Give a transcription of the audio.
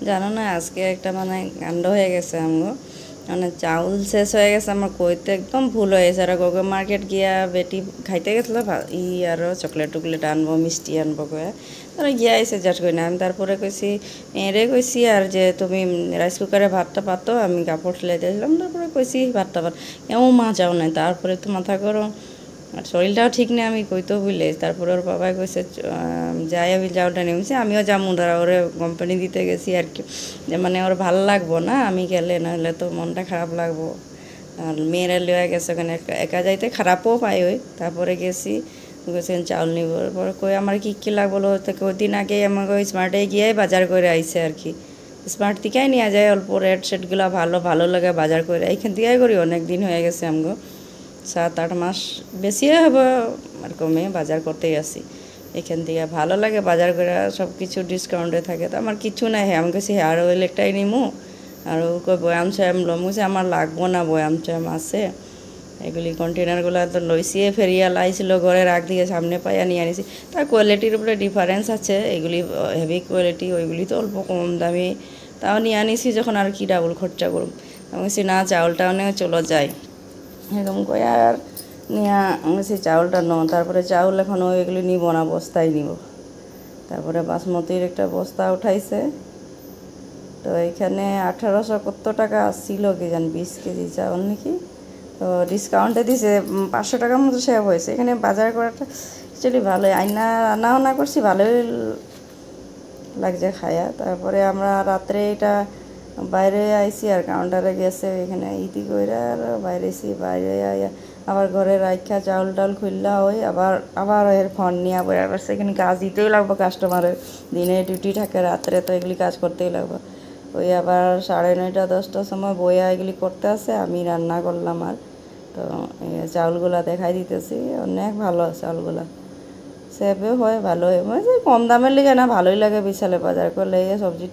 জানো না আজকে একটা মানে কাণ্ড হয়ে গেছে আমগো মানে চাউল শেষ হয়ে গেছে আমার কইতে একদম ভুল হয়ে গেছে আর গোগো মার্কেট গিয়া বেটি খাইতে গেছিল আরও চকলেট টুকলেট আনবো মিষ্টি আনবো কয়ে তারা গিয়া আইসে জাট করি না আমি তারপরে কইছি মেয়েরে কইছি আর যে তুমি রাইস কুকারে ভাতটা পাতো আমি কাপড় সেলাই দিয়েছিলাম তারপরে কইছি ভাতটা পাত এমন মা যাও নাই তারপরে তো মাথা গরম আর শরীরটাও ঠিক নেই আমি কইতেও বুঝলে তারপরে ওর বাবাই কইছে যাই আমি যাওটা নেমেছি আমিও যাবো ধরা ওরে কোম্পানি দিতে গেছি আর কি যে মানে ওর ভালো লাগবো না আমি গেলে নাহলে তো মনটা খারাপ লাগবো আর মেয়েরা লিয়ে গেছে ওখানে একা যাইতে খারাপও পাই ওই তারপরে গেছি গেছেন চাউল নিব পরে কই আমার কী কী লাগলো থেকে ওই দিন আগে আমাকে ওই স্মার্টে গিয়ে বাজার করে আইছে আর কি স্মার্ট থেকেই নিয়ে যায় অল্প রেট সেটগুলো ভালো ভালো লাগে বাজার করে এইখান থেকেই করি অনেক দিন হয়ে গেছে আমগো 7-8 মাস বেশি হবে আর কমে বাজার করতেই আসি এখান থেকে ভালো লাগে বাজার করে সব কিছু ডিসকাউন্টে থাকে তো আমার কিছু নাই আমি কাছে হেয়ার অয়েল একটাই নিমু আর কই বয়াম ছয়াম লমুছে আমার লাগবো না বয়াম ছয়াম আছে এগুলি কন্টেনারগুলো তো লইছিয়ে ফেরিয়া লাইছিল ঘরে রাখ দিয়ে সামনে পাইয়া নিয়ে আনিছি তার কোয়ালিটির উপরে ডিফারেন্স আছে এগুলি হেভি কোয়ালিটি ওইগুলি তো অল্প কম দামি তাও নিয়ে আনিছি যখন আর কি ডাবল খরচা করুম আমি বলছি না চাউলটাও নিয়ে চলো যাই এরকম করে আর নিয়ে সেই চাউলটা ন তারপরে চাউল এখন ওইগুলি নিব না বস্তায় নিব তারপরে বাসমতির একটা বস্তা উঠাইছে তো এখানে 1800 কত টাকা ছিল কি জানি 20 কেজি চাউল নাকি তো ডিসকাউন্টে দিছে 500 টাকার মতো সেভ হয়েছে এখানে বাজার করাটা অ্যাকচুয়ালি ভালোই আইনা রান্না করছি ভালোই লাগছে খায়া তারপরে আমরা রাত্রে এটা বাইরে আইসি আর কাউন্টারে গেছে এখানে ইতি কইরা আর বাইরে আইসি বাইরে আবার ঘরে রাখা চাউল টাউল খুললা ওই আবার এর ফোন নিয়ে বই আবার সেখানে কাজ দিতেই লাগবে কাস্টমারের দিনে ডিউটি থাকে রাত্রে তো এগুলি কাজ করতেই লাগবে ওই আবার 9:30 10টার সময় বইয়া এগুলি করতে আসে আমি রান্না করলাম আর তো চাউলগুলা দেখাই দিতেছি অনেক ভালো চাউলগুলা সেভও হয় ভালোই মানে কম দামের লিগে না ভালোই লাগে বিশালে বাজার করলে এই সবজি